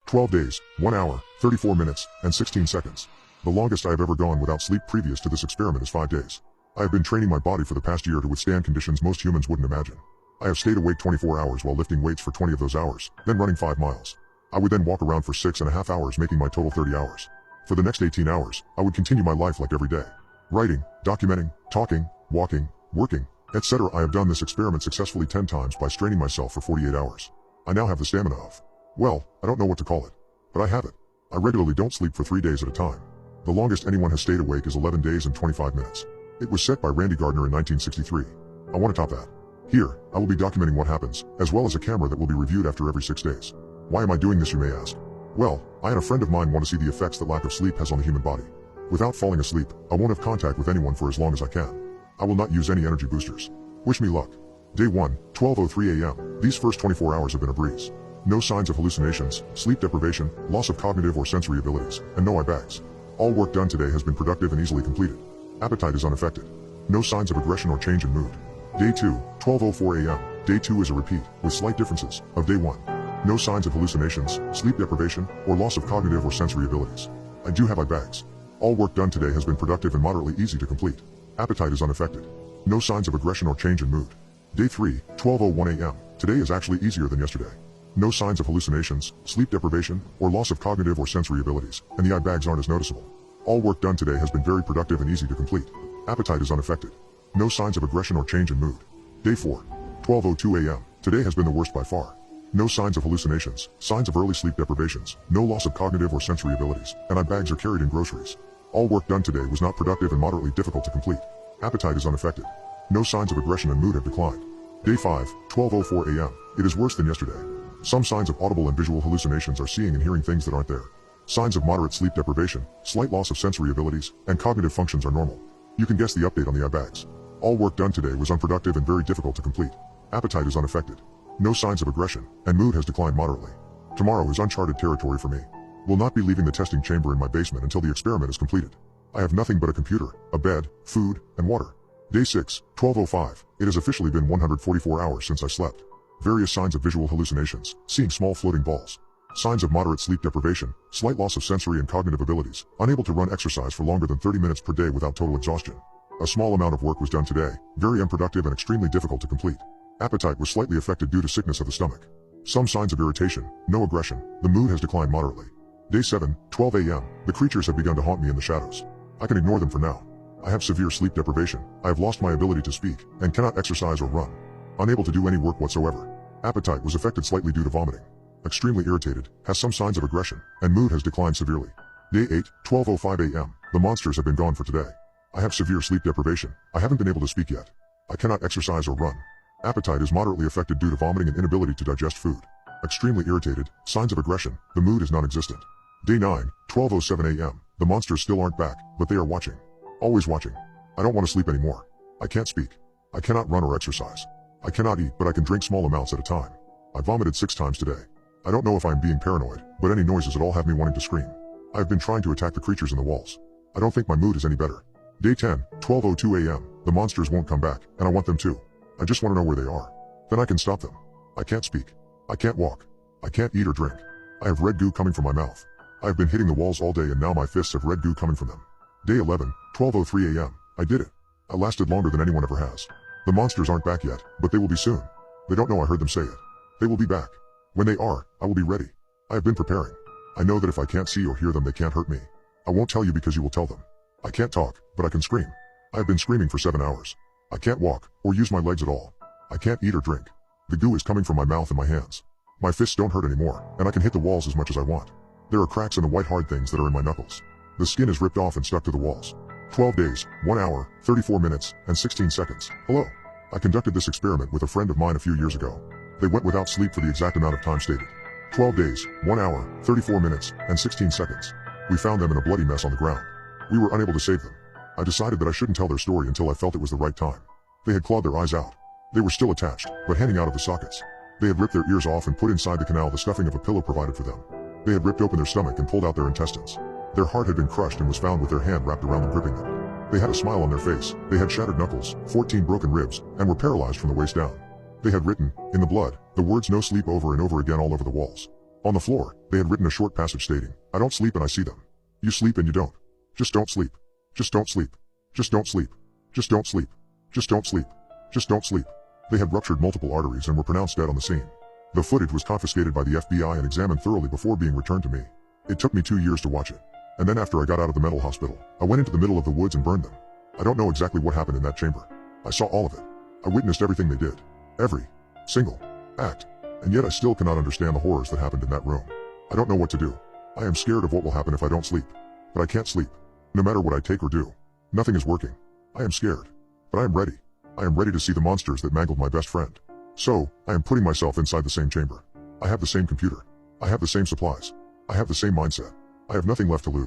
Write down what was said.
12 days, 1 hour, 34 minutes, and 16 seconds. The longest I have ever gone without sleep previous to this experiment is 5 days. I have been training my body for the past year to withstand conditions most humans wouldn't imagine. I have stayed awake 24 hours while lifting weights for 20 of those hours, then running 5 miles. I would then walk around for 6.5 hours, making my total 30 hours. For the next 18 hours, I would continue my life like every day. Writing, documenting, talking, walking, working, etc. I have done this experiment successfully 10 times by straining myself for 48 hours. I now have the stamina of, well, I don't know what to call it, but I have it. I regularly don't sleep for 3 days at a time. The longest anyone has stayed awake is 11 days and 25 minutes. It was set by Randy Gardner in 1963. I want to top that. Here, I will be documenting what happens, as well as a camera that will be reviewed after every 6 days. Why am I doing this, you may ask? Well, I and a friend of mine want to see the effects that lack of sleep has on the human body. Without falling asleep, I won't have contact with anyone for as long as I can. I will not use any energy boosters. Wish me luck. Day 1, 12:03 a.m. These first 24 hours have been a breeze. No signs of hallucinations, sleep deprivation, loss of cognitive or sensory abilities, and no eye bags. All work done today has been productive and easily completed. Appetite is unaffected. No signs of aggression or change in mood. Day 2, 12:04 a.m. Day 2 is a repeat, with slight differences, of day 1. No signs of hallucinations, sleep deprivation, or loss of cognitive or sensory abilities. I do have eye bags. All work done today has been productive and moderately easy to complete. Appetite is unaffected. No signs of aggression or change in mood. Day 3, 12:01 a.m. Today is actually easier than yesterday. No signs of hallucinations, sleep deprivation, or loss of cognitive or sensory abilities, and the eye bags aren't as noticeable. All work done today has been very productive and easy to complete. Appetite is unaffected. No signs of aggression or change in mood. Day 4, 12:02 a.m. Today has been the worst by far. No signs of hallucinations, signs of early sleep deprivations, no loss of cognitive or sensory abilities, and eye bags are carried in groceries. All work done today was not productive and moderately difficult to complete. Appetite is unaffected. No signs of aggression and mood have declined. Day 5, 12:04 a.m. It is worse than yesterday. Some signs of audible and visual hallucinations are seeing and hearing things that aren't there. Signs of moderate sleep deprivation, slight loss of sensory abilities, and cognitive functions are normal. You can guess the update on the eye bags. All work done today was unproductive and very difficult to complete. Appetite is unaffected. No signs of aggression, and mood has declined moderately. Tomorrow is uncharted territory for me. Will not be leaving the testing chamber in my basement until the experiment is completed. I have nothing but a computer, a bed, food, and water. Day 6, 12:05. It has officially been 144 hours since I slept. Various signs of visual hallucinations, seeing small floating balls. Signs of moderate sleep deprivation, slight loss of sensory and cognitive abilities, unable to run exercise for longer than 30 minutes per day without total exhaustion. A small amount of work was done today, very unproductive and extremely difficult to complete. Appetite was slightly affected due to sickness of the stomach. Some signs of irritation, no aggression, the mood has declined moderately. Day 7, 12 a.m. The creatures have begun to haunt me in the shadows. I can ignore them for now. I have severe sleep deprivation, I have lost my ability to speak, and cannot exercise or run. Unable to do any work whatsoever. Appetite was affected slightly due to vomiting. Extremely irritated, has some signs of aggression, and mood has declined severely. Day 8, 12:05 a.m. The monsters have been gone for today. I have severe sleep deprivation, I haven't been able to speak yet. I cannot exercise or run. Appetite is moderately affected due to vomiting and inability to digest food. Extremely irritated, signs of aggression, the mood is non-existent. Day 9, 12:07 a.m. The monsters still aren't back, but they are watching. Always watching. I don't want to sleep anymore. I can't speak. I cannot run or exercise. I cannot eat, but I can drink small amounts at a time. I vomited 6 times today. I don't know if I am being paranoid, but any noises at all have me wanting to scream. I have been trying to attack the creatures in the walls. I don't think my mood is any better. Day 10, 12:02 a.m. The monsters won't come back, and I want them to. I just want to know where they are. Then I can stop them. I can't speak. I can't walk. I can't eat or drink. I have red goo coming from my mouth. I have been hitting the walls all day and now my fists have red goo coming from them. Day 11, 12:03 a.m. I did it. I lasted longer than anyone ever has. The monsters aren't back yet, but they will be soon. They don't know I heard them say it. They will be back. When they are, I will be ready. I have been preparing. I know that if I can't see or hear them, they can't hurt me. I won't tell you because you will tell them. I can't talk, but I can scream. I have been screaming for 7 hours. I can't walk, or use my legs at all. I can't eat or drink. The goo is coming from my mouth and my hands. My fists don't hurt anymore, and I can hit the walls as much as I want. There are cracks in the white hard things that are in my knuckles. The skin is ripped off and stuck to the walls. 12 days, 1 hour, 34 minutes, and 16 seconds. Hello. I conducted this experiment with a friend of mine a few years ago. They went without sleep for the exact amount of time stated. 12 days, 1 hour, 34 minutes, and 16 seconds. We found them in a bloody mess on the ground. We were unable to save them. I decided that I shouldn't tell their story until I felt it was the right time. They had clawed their eyes out. They were still attached, but hanging out of the sockets. They had ripped their ears off and put inside the canal the stuffing of a pillow provided for them. They had ripped open their stomach and pulled out their intestines. Their heart had been crushed and was found with their hand wrapped around them gripping them. They had a smile on their face, they had shattered knuckles, 14 broken ribs, and were paralyzed from the waist down. They had written, in the blood, the words "no sleep" over and over again all over the walls. On the floor, they had written a short passage stating, "I don't sleep and I see them. You sleep and you don't. Just don't sleep. Just don't sleep. Just don't sleep. Just don't sleep. Just don't sleep. Just don't sleep." They had ruptured multiple arteries and were pronounced dead on the scene. The footage was confiscated by the FBI and examined thoroughly before being returned to me. It took me 2 years to watch it. And then after I got out of the mental hospital, I went into the middle of the woods and burned them. I don't know exactly what happened in that chamber. I saw all of it. I witnessed everything they did. Every single act. And yet I still cannot understand the horrors that happened in that room. I don't know what to do. I am scared of what will happen if I don't sleep. But I can't sleep. No matter what I take or do. Nothing is working. I am scared. But I am ready. I am ready to see the monsters that mangled my best friend. So, I am putting myself inside the same chamber. I have the same computer. I have the same supplies. I have the same mindset. I have nothing left to lose.